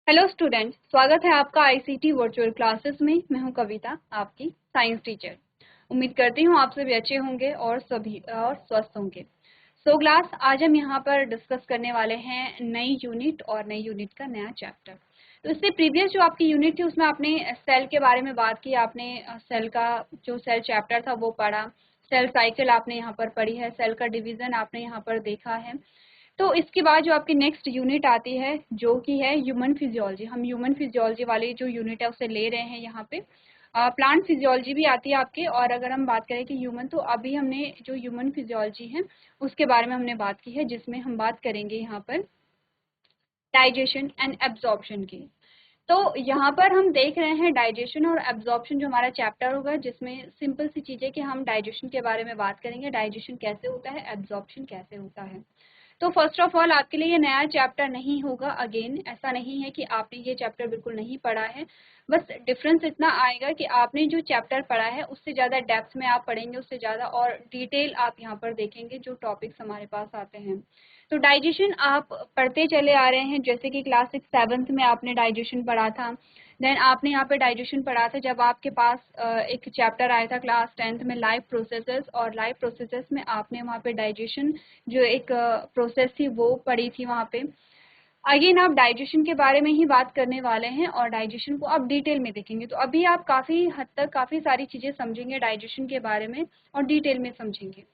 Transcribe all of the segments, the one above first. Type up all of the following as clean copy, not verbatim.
Hello student, स्वागत है आपका आईसीटी वर्चुअल क्लासेस में। मैं हूं कविता, आपकी साइंस टीचर। उम्मीद करती हूं आप सभी अच्छे होंगे और स्वस्थ होंगे। क्लास आज हम यहां पर डिस्कस करने वाले हैं नई यूनिट और नई यूनिट का नया चैप्टर। तो इससे प्रीवियस जो आपकी यूनिट थी उसमें आपने सेल के बारे में बात की। आपने सेल का जो सेल चैप्टर था वो पढ़ा, सेल साइकिल आपने यहाँ पर पढ़ी है, सेल का डिवीजन आपने यहाँ पर देखा है। तो इसके बाद जो आपकी नेक्स्ट यूनिट आती है जो कि है ह्यूमन फिजियोलॉजी। हम ह्यूमन फिजियोलॉजी वाली जो यूनिट है उसे ले रहे हैं यहाँ पे। प्लांट फिजियोलॉजी भी आती है आपके, और अगर हम बात करें कि ह्यूमन, तो अभी हमने जो ह्यूमन फिजियोलॉजी है उसके बारे में हमने बात की है, जिसमें हम बात करेंगे यहाँ पर डाइजेशन एंड एब्जॉर्प्शन की। तो यहाँ पर हम देख रहे हैं डाइजेशन और एब्जॉर्प्शन जो हमारा चैप्टर होगा, जिसमें सिंपल सी चीज़ें कि हम डाइजेशन के बारे में बात करेंगे, डाइजेशन कैसे होता है, एब्जॉर्प्शन कैसे होता है। तो फर्स्ट ऑफ ऑल आपके लिए ये नया चैप्टर नहीं होगा। अगेन ऐसा नहीं है कि आपने ये चैप्टर बिल्कुल नहीं पढ़ा है, बस डिफरेंस इतना आएगा कि आपने जो चैप्टर पढ़ा है उससे ज़्यादा डेप्थ में आप पढ़ेंगे, उससे ज़्यादा और डिटेल आप यहाँ पर देखेंगे जो टॉपिक्स हमारे पास आते हैं। तो डाइजेशन आप पढ़ते चले आ रहे हैं, जैसे कि क्लास 6-7 में आपने डाइजेशन पढ़ा था। देन आपने यहाँ पे डाइजेशन पढ़ा था जब आपके पास एक चैप्टर आया था क्लास 10th में, लाइव प्रोसेसेस, और लाइव प्रोसेसेस में आपने वहाँ पे डाइजेशन जो एक प्रोसेस थी वो पढ़ी थी वहाँ पे। अगेन आप डाइजेशन के बारे में ही बात करने वाले हैं और डाइजेशन को आप डिटेल में देखेंगे। तो अभी आप काफ़ी हद तक काफ़ी सारी चीज़ें समझेंगे डाइजेशन के बारे में और डिटेल में समझेंगे।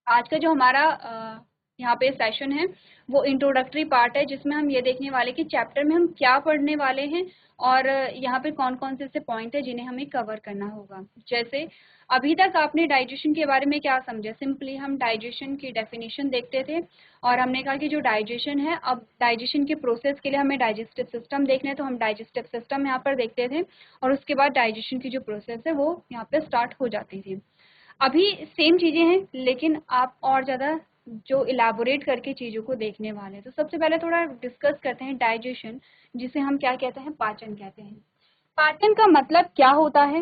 आज का जो हमारा यहाँ पे सेशन है वो इंट्रोडक्टरी पार्ट है, जिसमें हम ये देखने वाले कि चैप्टर में हम क्या पढ़ने वाले हैं और यहाँ पे कौन कौन से ऐसे पॉइंट है जिन्हें हमें कवर करना होगा। जैसे अभी तक आपने डाइजेशन के बारे में क्या समझा, सिंपली हम डाइजेशन की डेफिनेशन देखते थे और हमने कहा कि जो डाइजेशन है, अब डाइजेशन के प्रोसेस के लिए हमें डाइजेस्टिव सिस्टम देखना है, तो हम डाइजेस्टिव सिस्टम यहाँ पर देखते थे और उसके बाद डाइजेशन की जो प्रोसेस है वो यहाँ पे स्टार्ट हो जाती थी। अभी सेम चीज़ें हैं, लेकिन आप और ज़्यादा जो इलाबोरेट करके चीज़ों को देखने वाले हैं। तो सबसे पहले थोड़ा डिस्कस करते हैं डाइजेशन, जिसे हम क्या कहते हैं, पाचन कहते हैं। पाचन का मतलब क्या होता है?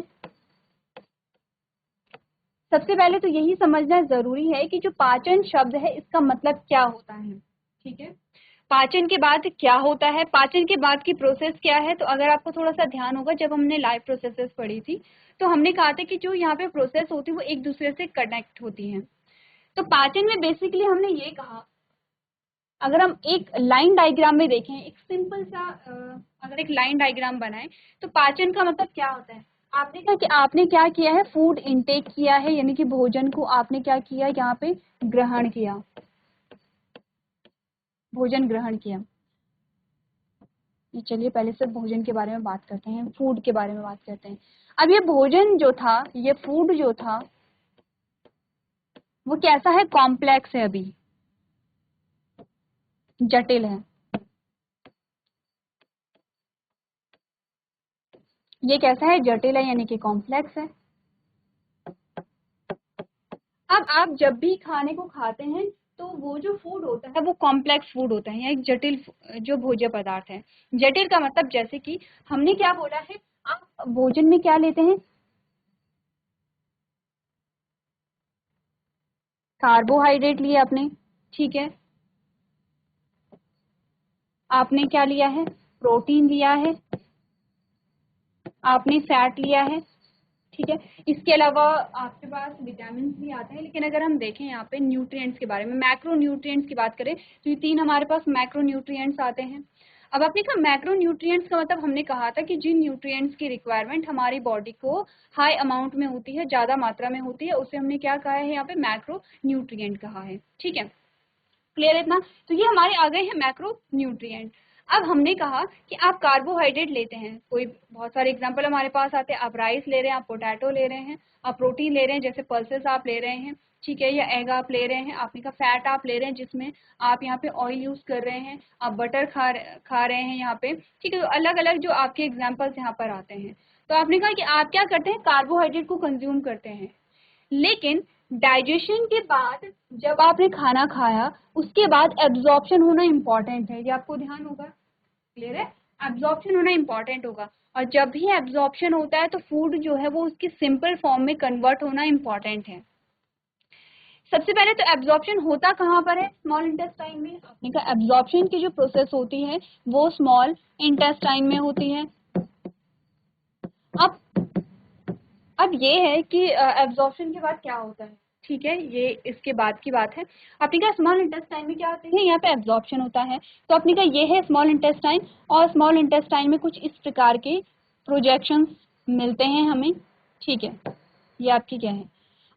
सबसे पहले तो यही समझना जरूरी है कि जो पाचन शब्द है इसका मतलब क्या होता है। ठीक है, पाचन के बाद क्या होता है, पाचन के बाद की प्रोसेस क्या है। तो अगर आपको थोड़ा सा ध्यान होगा, जब हमने लाइव प्रोसेसेस पढ़ी थी तो हमने कहा था कि जो यहाँ पे प्रोसेस होती है वो एक दूसरे से कनेक्ट होती हैं। तो पाचन में बेसिकली हमने ये कहा, अगर हम एक लाइन डायग्राम में देखें, एक सिंपल सा अगर एक लाइन डायग्राम बनाएं, तो पाचन का मतलब क्या होता है। आपने कहा कि आपने क्या किया है, फूड इनटेक किया है, यानी कि भोजन को आपने क्या किया, यहाँ पे ग्रहण किया, भोजन ग्रहण किया। ये चलिए पहले से भोजन के बारे में बात करते हैं, फूड के बारे में बात करते हैं। अब ये भोजन जो था, ये फूड जो था, वो कैसा है, कॉम्प्लेक्स है, अभी जटिल है। ये कैसा है, जटिल है, यानी कि कॉम्प्लेक्स है। अब आप जब भी खाने को खाते हैं तो वो जो फूड होता है वो कॉम्प्लेक्स फूड होता है, या एक जटिल जो भोज्य पदार्थ है। जटिल का मतलब, जैसे कि हमने क्या बोला है, आप भोजन में क्या लेते हैं, कार्बोहाइड्रेट लिए आपने, ठीक है, आपने क्या लिया है, प्रोटीन लिया है, आपने फैट लिया है, ठीक है। इसके अलावा आपके पास विटामिन भी आते हैं, लेकिन अगर हम देखें यहाँ पे न्यूट्रिएंट्स के बारे में, मैक्रो न्यूट्रिएंट्स की बात करें, तो ये 3 हमारे पास मैक्रो न्यूट्रिएंट्स आते हैं। अब आपने कहा मैक्रो न्यूट्रिएंट्स का मतलब, हमने कहा था कि जिन न्यूट्रिएंट्स की रिक्वायरमेंट हमारी बॉडी को हाई अमाउंट में होती है, ज़्यादा मात्रा में होती है, उसे हमने क्या कहा है, यहाँ पे मैक्रो न्यूट्रिएंट कहा है। ठीक है, क्लियर है इतना। तो ये हमारे आ गए हैं मैक्रो न्यूट्रिएंट। अब हमने कहा कि आप कार्बोहाइड्रेट लेते हैं, कोई बहुत सारे एग्जांपल हमारे पास आते हैं, आप राइस ले रहे हैं, आप पोटैटो ले रहे हैं, आप प्रोटीन ले रहे हैं जैसे पल्सेस आप ले रहे हैं, ठीक है, या एग आप ले रहे हैं, आपने कहा फैट आप ले रहे हैं जिसमें आप यहाँ पे ऑयल यूज कर रहे हैं, आप बटर खा रहे हैं यहाँ पे, ठीक है। तो अलग अलग जो आपके एग्जाम्पल्स यहाँ पर आते हैं। तो आपने कहा कि आप क्या करते हैं, कार्बोहाइड्रेट को कंज्यूम करते हैं, लेकिन डाइजेशन के बाद जब आपने खाना खाया उसके बाद एब्जॉर्प्शन होना इम्पॉर्टेंट है, ये आपको ध्यान होगा, क्लियर है, एब्जॉर्प्शन होना इम्पॉर्टेंट होगा। और जब भी एब्जॉर्प्शन होता है तो फूड जो है वो उसकी सिंपल फॉर्म में कन्वर्ट होना इम्पॉर्टेंट है। सबसे पहले तो एब्जॉर्प्शन होता कहाँ पर है? स्मॉल इंटेस्टाइन में। आपने कहा एब्जॉर्प्शन की जो प्रोसेस होती है वो स्मॉल इंटेस्टाइन में होती है। अब अब ये है कि एब्जॉर्प्शन के बाद क्या होता है, ठीक है, ये इसके बाद की बात है। आपने कहा स्मॉल इंटेस्टाइन में क्या होते हैं, यहाँ पे एब्जॉर्प्शन होता है। तो आपने कहा ये है स्मॉल इंटेस्टाइन, और स्मॉल इंटेस्टाइन में कुछ इस प्रकार के प्रोजेक्शंस मिलते हैं हमें, ठीक है। ये आपकी क्या है,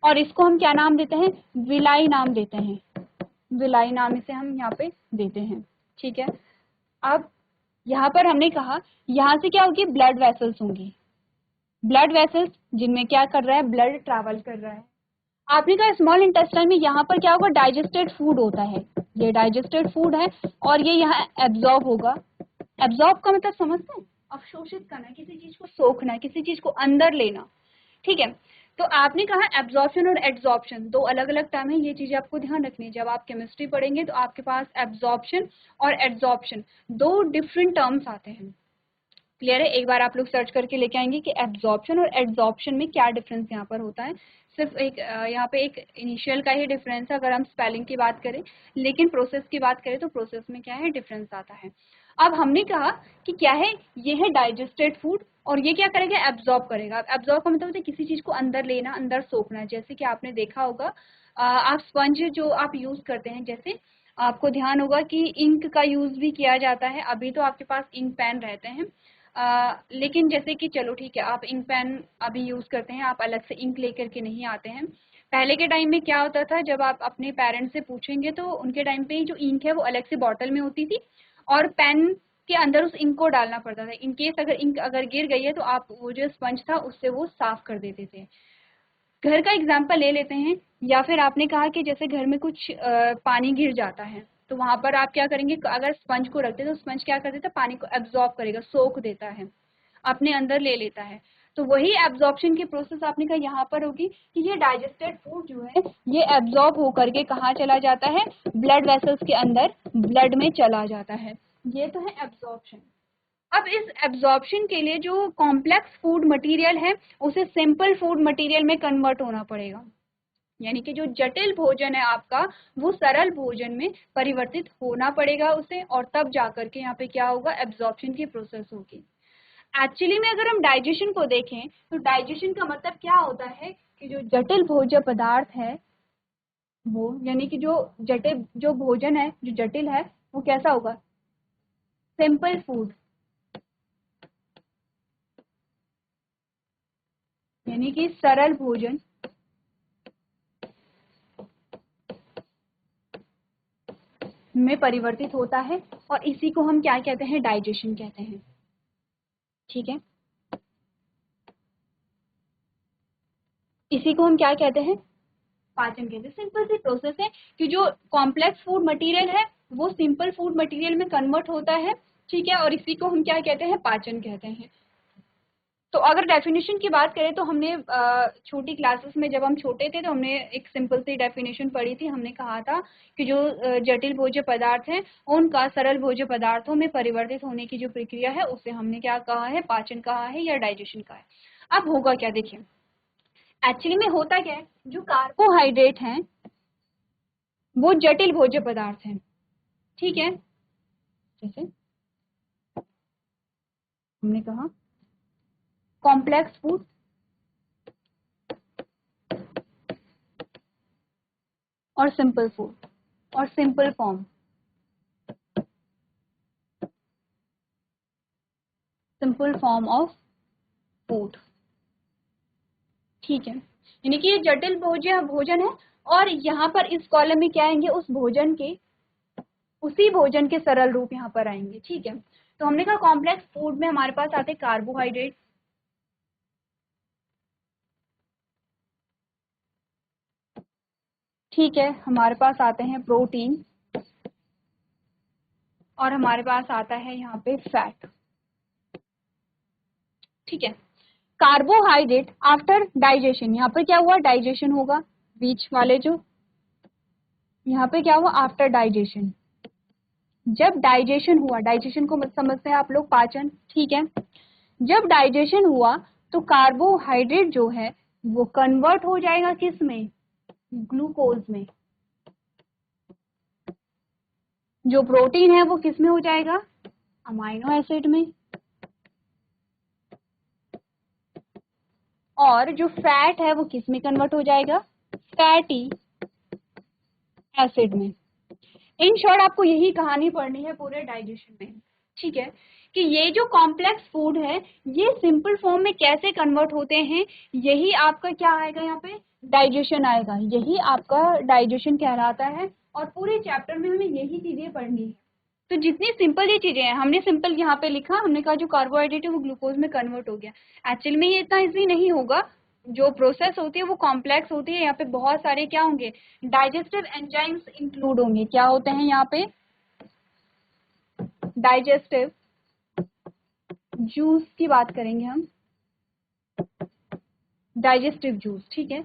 और इसको हम क्या नाम देते हैं? विलाई नाम देते हैं। विलाई नाम इसे हम यहाँ पे देते हैं, ठीक है। अब यहाँ पर हमने कहा यहाँ से क्या होगी? ब्लड वेसल्स होंगी। ब्लड वेसल्स जिनमें क्या कर रहा है? ब्लड ट्रैवल कर रहा है। आपने कहा स्मॉल इंटेस्टाइन में यहाँ पर क्या होगा? डाइजेस्टेड फूड होता है। ये डाइजेस्टेड फूड है और ये यहाँ एब्जॉर्ब होगा। एब्जॉर्ब का मतलब समझते हैं? अवशोषित करना, किसी चीज को सोखना, किसी चीज को अंदर लेना, ठीक है। तो आपने कहा एब्जॉर्प्शन और एड्सॉर्प्शन दो अलग अलग टर्म है, ये चीजें आपको ध्यान रखनी है। जब आप केमिस्ट्री पढ़ेंगे तो आपके पास एब्जॉर्प्शन और एड्सॉर्प्शन दो डिफरेंट टर्म्स आते हैं। क्लियर है? एक बार आप लोग सर्च करके लेके आएंगे कि एब्जॉर्प्शन और एड्सॉर्प्शन में क्या डिफरेंस यहाँ पर होता है। सिर्फ एक यहाँ पे एक इनिशियल का ही डिफरेंस है अगर हम स्पेलिंग की बात करें, लेकिन प्रोसेस की बात करें तो प्रोसेस में क्या है? डिफरेंस आता है। अब हमने कहा कि क्या है, ये है डाइजेस्टेड फूड और ये क्या करेगा? एब्जॉर्ब करेगा। एब्जॉर्ब का मतलब होता है किसी चीज को अंदर लेना, अंदर सोखना। जैसे कि आपने देखा होगा आप स्पंज जो आप यूज करते हैं, जैसे आपको ध्यान होगा कि इंक का यूज भी किया जाता है। अभी तो आपके पास इंक पेन रहते हैं, लेकिन जैसे कि चलो ठीक है, आप इंक पेन अभी यूज करते हैं, आप अलग से इंक लेकर के नहीं आते हैं। पहले के टाइम में क्या होता था, जब आप अपने पेरेंट्स से पूछेंगे तो उनके टाइम पे जो इंक है वो अलग से बॉटल में होती थी और पेन के अंदर उस इंक को डालना पड़ता था। इन केस अगर इंक अगर गिर गई है तो आप वो जो स्पंज था उससे वो साफ कर देते थे। घर का एग्जाम्पल ले लेते हैं, या फिर आपने कहा कि जैसे घर में कुछ पानी गिर जाता है तो वहां पर आप क्या करेंगे? अगर स्पंज को रखते तो स्पंज क्या कर देता? पानी को एब्जॉर्ब करेगा, सोख देता है, अपने अंदर ले लेता है। तो वही एब्जॉर्प्शन की प्रोसेस आपने कहा यहाँ पर होगी कि ये डाइजेस्टेड फूड जो है ये एब्जॉर्ब होकर के कहाँ चला जाता है? ब्लड वेसल्स के अंदर ब्लड में चला जाता है। ये तो है एब्जॉर्प्शन। अब इस एब्जॉर्प्शन के लिए जो कॉम्प्लेक्स फूड मटेरियल है उसे सिंपल फूड मटेरियल में कन्वर्ट होना पड़ेगा। यानी कि जो जटिल भोजन है आपका वो सरल भोजन में परिवर्तित होना पड़ेगा उसे, और तब जाकर के यहाँ पे क्या होगा? एब्जॉर्प्शन की प्रोसेस होगी। एक्चुअली में अगर हम डाइजेशन को देखें तो डाइजेशन का मतलब क्या होता है कि जो जटिल भोज्य पदार्थ है वो, यानी कि जो जटिल जो भोजन है जो जटिल है वो कैसा होगा? सिंपल फूड, यानी कि सरल भोजन में परिवर्तित होता है, और इसी को हम क्या कहते हैं? डाइजेशन कहते हैं, ठीक है। इसी को हम क्या कहते हैं? पाचन कहते हैं। सिंपल सी प्रोसेस है कि जो कॉम्प्लेक्स फूड मटेरियल है वो सिंपल फूड मटेरियल में कन्वर्ट होता है, ठीक है, और इसी को हम क्या कहते हैं? पाचन कहते हैं। तो अगर डेफिनेशन की बात करें तो हमने छोटी क्लासेस में जब हम छोटे थे तो हमने एक सिंपल सी डेफिनेशन पढ़ी थी। हमने कहा था कि जो जटिल भोज्य पदार्थ हैं उनका सरल भोज्य पदार्थों में परिवर्तित होने की जो प्रक्रिया है उसे हमने क्या कहा है? पाचन कहा है या डाइजेशन कहा है। अब होगा क्या, देखिए एक्चुअली में होता क्या है, जो कार्बोहाइड्रेट हैं वो जटिल भोज्य पदार्थ हैं, ठीक है। जैसे हमने कहा कॉम्प्लेक्स फूड और सिंपल फूड और simple form, simple form of food, ठीक है। यानी कि ये जटिल भोज्य भोजन है, और यहाँ पर इस कॉलम में क्या आएंगे? उस भोजन के, उसी भोजन के सरल रूप यहाँ पर आएंगे, ठीक है। तो हमने कहा कॉम्प्लेक्स फूड में हमारे पास आते कार्बोहाइड्रेट, ठीक है, हमारे पास आते हैं प्रोटीन, और हमारे पास आता है यहाँ पे फैट, ठीक है। कार्बोहाइड्रेट आफ्टर डाइजेशन, यहाँ पे क्या हुआ? डाइजेशन होगा। बीच वाले जो यहाँ पे क्या हुआ? After digestion. जब डाइजेशन हुआ, डाइजेशन को समझते हैं आप लोग पाचन, ठीक है। जब डाइजेशन हुआ तो कार्बोहाइड्रेट जो है वो कन्वर्ट हो जाएगा किस में? ग्लूकोज में। जो प्रोटीन है वो किस में हो जाएगा? अमाइनो एसिड में। और जो फैट है वो किस में कन्वर्ट हो जाएगा? फैटी एसिड में। इन शॉर्ट आपको यही कहानी पढ़नी है पूरे डाइजेशन में, ठीक है, कि ये जो कॉम्प्लेक्स फूड है ये सिंपल फॉर्म में कैसे कन्वर्ट होते हैं, यही आपका क्या आएगा यहाँ पे? डाइजेशन आएगा। यही आपका डाइजेशन कहलाता है और पूरे चैप्टर में हमें यही चीजें पढ़नी है। तो जितनी सिंपल ये चीजें हैं, हमने सिंपल यहाँ पे लिखा, हमने कहा जो कार्बोहाइड्रेट है वो ग्लूकोज में कन्वर्ट हो गया। एक्चुअली में ये इतना इजी नहीं होगा, जो प्रोसेस होती है वो कॉम्प्लेक्स होती है। यहाँ पे बहुत सारे क्या होंगे? डाइजेस्टिव एंजाइम्स इंक्लूड होंगे। क्या होते हैं यहाँ पे? डाइजेस्टिव जूस की बात करेंगे हम, डाइजेस्टिव जूस, ठीक है।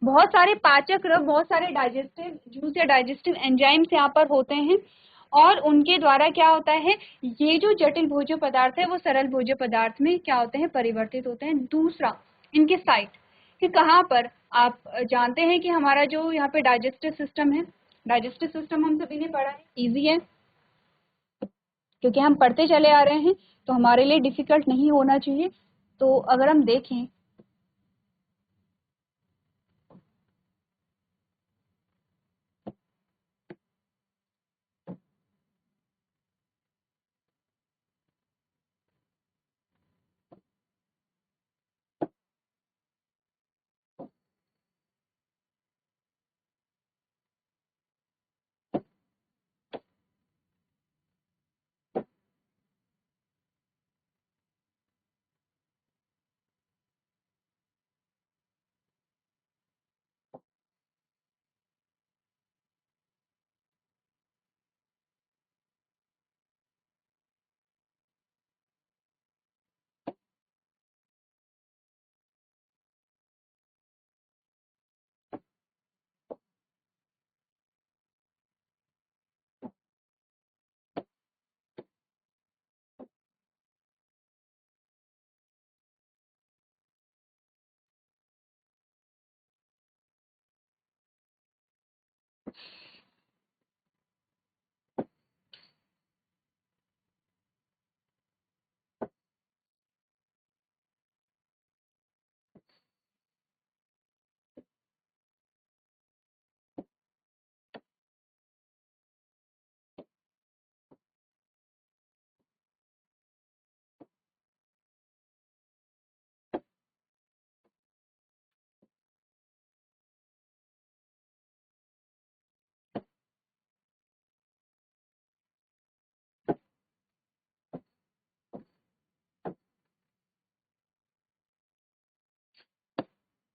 बहुत सारे पाचक रस, बहुत सारे डाइजेस्टिव जूस या डाइजेस्टिव एंजाइम्स यहाँ पर होते हैं और उनके द्वारा क्या होता है, ये जो जटिल भोज्य पदार्थ है वो सरल भोज्य पदार्थ में क्या होते हैं? परिवर्तित होते हैं। दूसरा, इनके साइट कि कहाँ पर, आप जानते हैं कि हमारा जो यहाँ पे डाइजेस्टिव सिस्टम है, डाइजेस्टिव सिस्टम हम सभी ने पढ़ा है, इजी है क्योंकि हम पढ़ते चले आ रहे हैं, तो हमारे लिए डिफिकल्ट नहीं होना चाहिए। तो अगर हम देखें,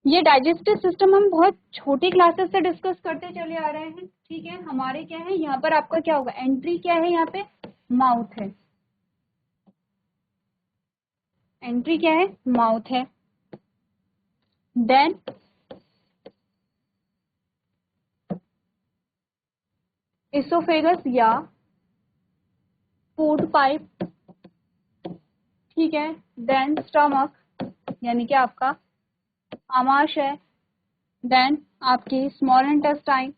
ये डाइजेस्टिव सिस्टम हम बहुत छोटी क्लासेस से डिस्कस करते चले आ रहे हैं, ठीक है। हमारे क्या है यहाँ पर, आपका क्या होगा? एंट्री क्या है यहाँ पे? माउथ है। एंट्री क्या है? माउथ है। देन इसोफेगस या फूड पाइप, ठीक है। देन स्टमक यानी कि आपका आमाशय। देन आपकी स्मॉल इंटेस्टाइन,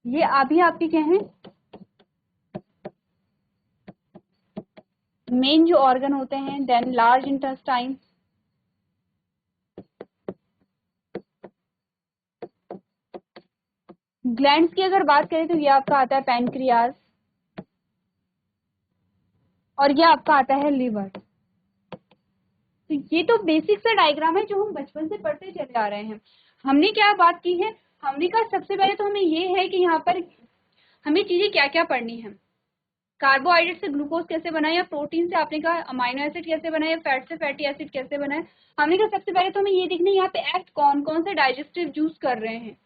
ये अभी आपके क्या है? मेन जो ऑर्गन होते हैं। देन लार्ज इंटेस्टाइन, ग्लैंड्स की अगर बात करें तो ये आपका आता है पैनक्रियाज और ये आपका आता है लिवर। तो ये तो बेसिक सा डायग्राम है जो हम बचपन से पढ़ते चले आ रहे हैं। हमने क्या बात की है? हमने कहा सबसे पहले तो हमें ये है कि यहाँ पर हमें चीजें क्या क्या पढ़नी है। कार्बोहाइड्रेट से ग्लूकोज कैसे बना, या प्रोटीन से आपने कहा अमाइनो एसिड कैसे बना, या फैट से फैटी एसिड कैसे बना है। हमने कहा सबसे पहले तो हमें ये देखना है यहाँ पे एक्ट कौन कौन से डाइजेस्टिव जूस कर रहे हैं,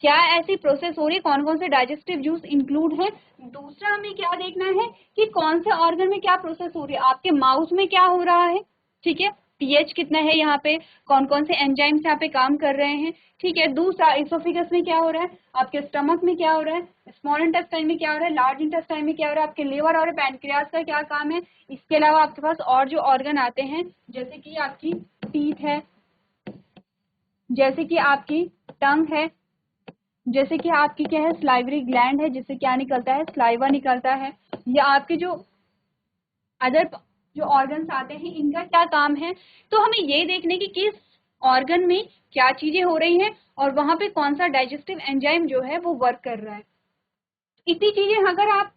क्या ऐसी प्रोसेस हो रही है, कौन कौन से डाइजेस्टिव जूस इंक्लूड है। दूसरा हमें क्या देखना है कि कौन से ऑर्गन में क्या प्रोसेस हो रही है, आपके माउथ में क्या हो रहा है, ठीक है। पीएच कितना है यहाँ पे, कौन कौन से एंजाइम्स यहाँ पे काम कर रहे हैं, ठीक है। दूसरा इसोफिगस में क्या हो रहा है, आपके स्टमक में क्या हो रहा है, स्मॉल इंटेस्टाइन में क्या हो रहा है, लार्ज इंटेस्टाइन में क्या हो रहा है, आपके लिवर और पैनक्रियास का क्या काम है। इसके अलावा आपके पास और जो ऑर्गन आते हैं जैसे कि आपकी टीथ है, जैसे कि आपकी टंग है, जैसे कि आपकी क्या है स्लाइवरी ग्लैंड है, जिससे क्या निकलता है, स्लाइवा निकलता है। या आपके जो अदर जो ऑर्गन्स आते हैं इनका क्या काम है। तो हमें ये देखने की किस ऑर्गन में क्या चीजें हो रही हैं और वहां पे कौन सा डाइजेस्टिव एंजाइम जो है वो वर्क कर रहा है। इतनी चीजें अगर आप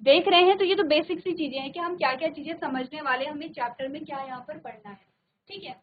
देख रहे हैं तो ये तो बेसिक सी चीजें हैं कि हम क्या क्या चीजें समझने वाले, हमें चैप्टर में क्या यहाँ पर पढ़ना है, ठीक है।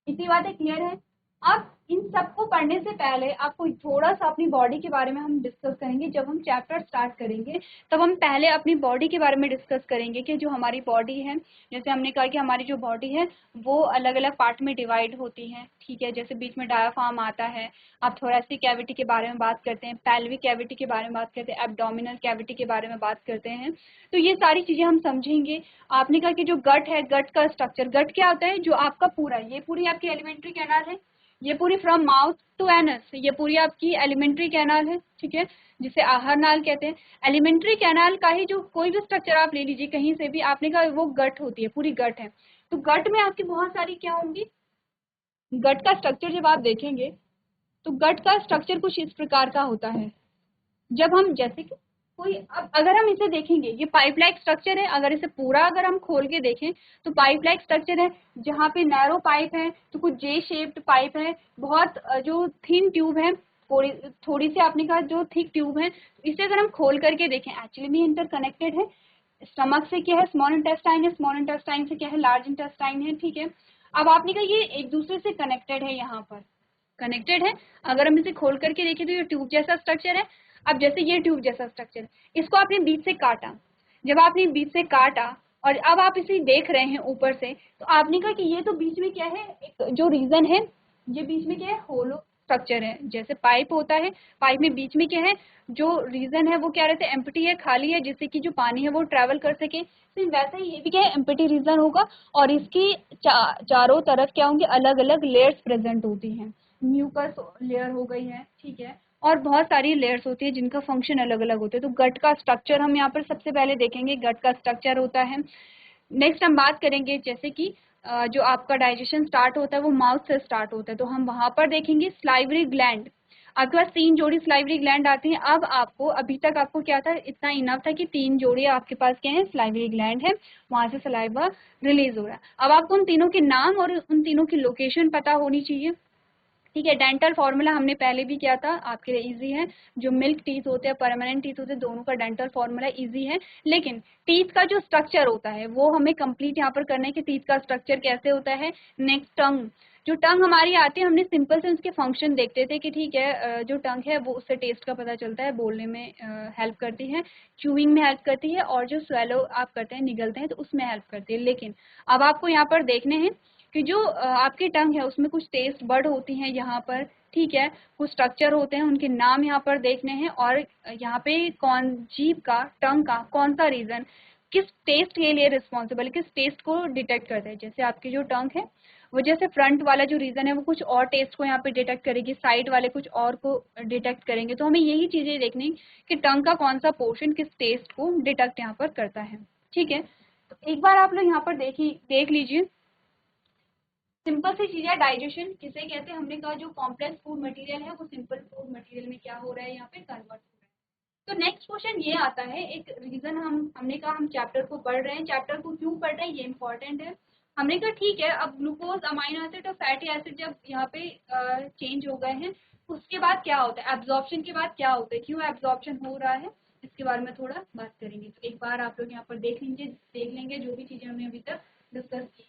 इतनी बातें क्लियर है। अब इन सबको पढ़ने से पहले आपको थोड़ा सा अपनी बॉडी के बारे में हम डिस्कस करेंगे। जब हम चैप्टर स्टार्ट करेंगे तब हम पहले अपनी बॉडी के बारे में डिस्कस करेंगे कि जो हमारी बॉडी है, जैसे हमने कहा कि हमारी जो बॉडी है वो अलग अलग पार्ट में डिवाइड होती है, ठीक है। जैसे बीच में डायाफ्राम आता है, आप थोरेसिक कैविटी के बारे में बात करते हैं, पेल्विक कैविटी के बारे में बात करते हैं, एब्डोमिनल कैविटी के बारे में बात करते हैं। तो ये सारी चीजें हम समझेंगे। आपने कहा कि जो गट है, गट का स्ट्रक्चर, गट क्या होता है, जो आपका पूरा, ये पूरी आपकी एलिमेंट्री कैनाल है, ये पूरी फ्रॉम माउथ टू एनस, ये पूरी आपकी एलिमेंट्री कैनाल है, ठीक है, जिसे आहार नाल कहते हैं। एलिमेंट्री कैनाल का ही जो कोई भी स्ट्रक्चर आप ले लीजिए कहीं से भी, आपने कहा वो गट होती है, पूरी गट है। तो गट में आपकी बहुत सारी क्या होंगी, गट का स्ट्रक्चर जब आप देखेंगे तो गट का स्ट्रक्चर कुछ इस प्रकार का होता है। जब हम जैसे कि कोई, अब अगर हम इसे देखेंगे ये पाइप लाइक स्ट्रक्चर है, अगर इसे पूरा अगर हम खोल के देखें तो पाइप लाइक स्ट्रक्चर है, जहाँ पे नैरो पाइप है तो कुछ जे शेप्ड पाइप है, बहुत जो थिन ट्यूब है, थोड़ी थोड़ी सी आपने कहा जो थिक ट्यूब है। इसे अगर हम खोल करके देखें एक्चुअली में इंटरकनेक्टेड है। स्टमक से क्या है, स्मॉल इंटेस्टाइन है, स्मॉल इंटेस्टाइन से क्या है, लार्ज इंटेस्टाइन है, ठीक है। अब आपने कहा ये एक दूसरे से कनेक्टेड है, यहाँ पर कनेक्टेड है। अगर हम इसे खोल करके देखें तो ये ट्यूब जैसा स्ट्रक्चर है। अब जैसे ये ट्यूब जैसा स्ट्रक्चर, इसको आपने बीच से काटा, जब आपने बीच से काटा और अब आप इसे देख रहे हैं ऊपर से, तो आपने कहा कि ये तो बीच में क्या है, एक जो रीजन है, ये बीच में क्या है, होलो स्ट्रक्चर है। जैसे पाइप होता है, पाइप में बीच में क्या है, जो रीजन है वो क्या रहता है, एम्प्टी है, खाली है, जिससे कि जो पानी है वो ट्रेवल कर सके। तो वैसे ही ये भी क्या है, एम्प्टी रीजन होगा और इसकी चारों तरफ क्या होंगे, अलग अलग लेयर्स प्रेजेंट होती हैं। म्यूकस लेयर हो गई है, ठीक है, और बहुत सारी लेयर्स होती है जिनका फंक्शन अलग अलग होते हैं। तो गट का स्ट्रक्चर हम यहाँ पर सबसे पहले देखेंगे, गट का स्ट्रक्चर होता है। नेक्स्ट हम बात करेंगे जैसे कि जो आपका डाइजेशन स्टार्ट होता है वो माउथ से स्टार्ट होता है, तो हम वहां पर देखेंगे स्लाइवरी ग्लैंड। आपके पास 3 जोड़ी स्लाइवरी ग्लैंड आती हैं। अब आपको, अभी तक आपको क्या था, इतना इनफ था कि 3 जोड़ी आपके पास क्या है, स्लाइवरी ग्लैंड है, वहां से सलाइवा रिलीज हो रहा है। अब आपको उन तीनों के नाम और उन तीनों की लोकेशन पता होनी चाहिए, ठीक है। डेंटल फॉर्मूला हमने पहले भी किया था, आपके लिए इजी है। जो मिल्क टीथ होते हैं, परमानेंट टीथ होते हैं, दोनों का डेंटल फॉर्मूला इजी है। लेकिन टीथ का जो स्ट्रक्चर होता है वो हमें कंप्लीट यहाँ पर करना है कि टीथ का स्ट्रक्चर कैसे होता है। नेक्स्ट टंग, जो टंग हमारी आती है, हमने सिंपल से उसके फंक्शन देखते थे कि ठीक है, जो टंग है वो उससे टेस्ट का पता चलता है, बोलने में हेल्प करती है, च्यूइंग में हेल्प करती है, और जो स्वेलो आप करते हैं, निगलते हैं, तो उसमें हेल्प करती है। लेकिन अब आपको यहाँ पर देखने हैं कि जो आपकी टंग है उसमें कुछ टेस्ट बर्ड होती हैं यहाँ पर, ठीक है, कुछ स्ट्रक्चर होते हैं, उनके नाम यहाँ पर देखने हैं। और यहाँ पे कौन, जीभ का, टंग का कौन सा रीजन किस टेस्ट के लिए रिस्पॉन्सिबल है, किस टेस्ट को डिटेक्ट करता है। जैसे आपकी जो टंग है वो, जैसे फ्रंट वाला जो रीजन है वो कुछ और टेस्ट को यहाँ पे डिटेक्ट करेगी, साइड वाले कुछ और को डिटेक्ट करेंगे। तो हमें यही चीजें देखनी कि टंग का कौन सा पोर्शन किस टेस्ट को डिटेक्ट यहाँ पर करता है, ठीक है। तो एक बार आप लोग यहाँ पर देख लीजिए, सिंपल सी चीज है, डाइजेशन किसे कहते हैं। हमने कहा जो कॉम्प्लेक्स फूड मटेरियल है वो सिंपल फूड मटेरियल में क्या हो रहा है, यहाँ पे कन्वर्ट हो रहा है। तो नेक्स्ट क्वेश्चन ये आता है, एक रीजन हमने कहा हम चैप्टर को पढ़ रहे हैं, चैप्टर को क्यों पढ़ रहे हैं ये इंपॉर्टेंट है। हमने कहा ठीक है, अब ग्लूकोज, अमाइनो एसिड और फैटी एसिड जब यहाँ पे चेंज हो गए हैं, उसके बाद क्या होता है, एब्जॉर्प्शन के बाद क्या होता है, क्यों एब्जॉर्प्शन हो रहा है, इसके बारे में थोड़ा बात करेंगे। तो एक बार आप लोग यहाँ पर देख लेंगे जो भी चीजें हमने अभी तक डिस्कस की।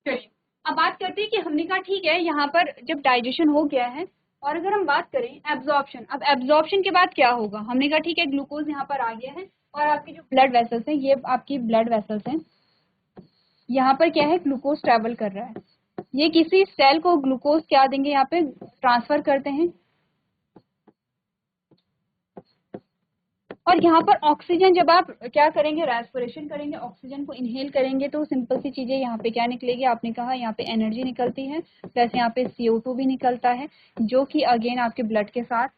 चलिए अब बात करते हैं कि हमने कहा ठीक है, यहाँ पर जब डाइजेशन हो गया है, और अगर हम बात करें एब्जॉर्प्शन, अब एब्जॉर्प्शन के बाद क्या होगा, हमने कहा ठीक है ग्लूकोज यहाँ पर आ गया है, और आपके जो ब्लड वेसल्स हैं, ये आपकी ब्लड वेसल्स हैं, यहाँ पर क्या है, ग्लूकोज ट्रेवल कर रहा है, ये किसी सेल को ग्लूकोज क्या देंगे, यहाँ पे ट्रांसफर करते हैं। और यहाँ पर ऑक्सीजन जब आप क्या करेंगे, रेस्पिरेशन करेंगे, ऑक्सीजन को इनहेल करेंगे तो सिंपल सी चीज़ें यहाँ पे क्या निकलेगी, आपने कहा यहाँ पे एनर्जी निकलती है, प्लस यहाँ पे CO2 भी निकलता है, जो कि अगेन आपके ब्लड के साथ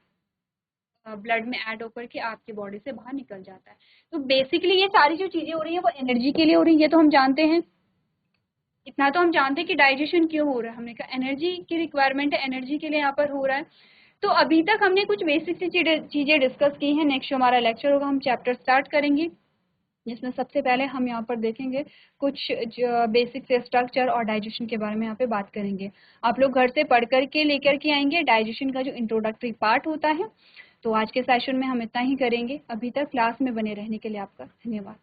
ब्लड में ऐड होकर के आपकी बॉडी से बाहर निकल जाता है। तो बेसिकली ये सारी जो चीज़ें हो रही है वो एनर्जी के लिए हो रही है, ये तो हम जानते हैं। इतना तो हम जानते हैं कि डाइजेशन क्यों हो रहा है, हमने कहा एनर्जी की रिक्वायरमेंट है, एनर्जी के लिए यहाँ पर हो रहा है। तो अभी तक हमने कुछ बेसिक सी चीज़ें डिस्कस की हैं। नेक्स्ट जो हमारा लेक्चर होगा हम चैप्टर स्टार्ट करेंगे, जिसमें सबसे पहले हम यहाँ पर देखेंगे कुछ बेसिक से स्ट्रक्चर और डाइजेशन के बारे में यहाँ पे बात करेंगे। आप लोग घर से पढ़ करके लेकर के आएंगे डाइजेशन का जो इंट्रोडक्टरी पार्ट होता है। तो आज के सेशन में हम इतना ही करेंगे। अभी तक क्लास में बने रहने के लिए आपका धन्यवाद।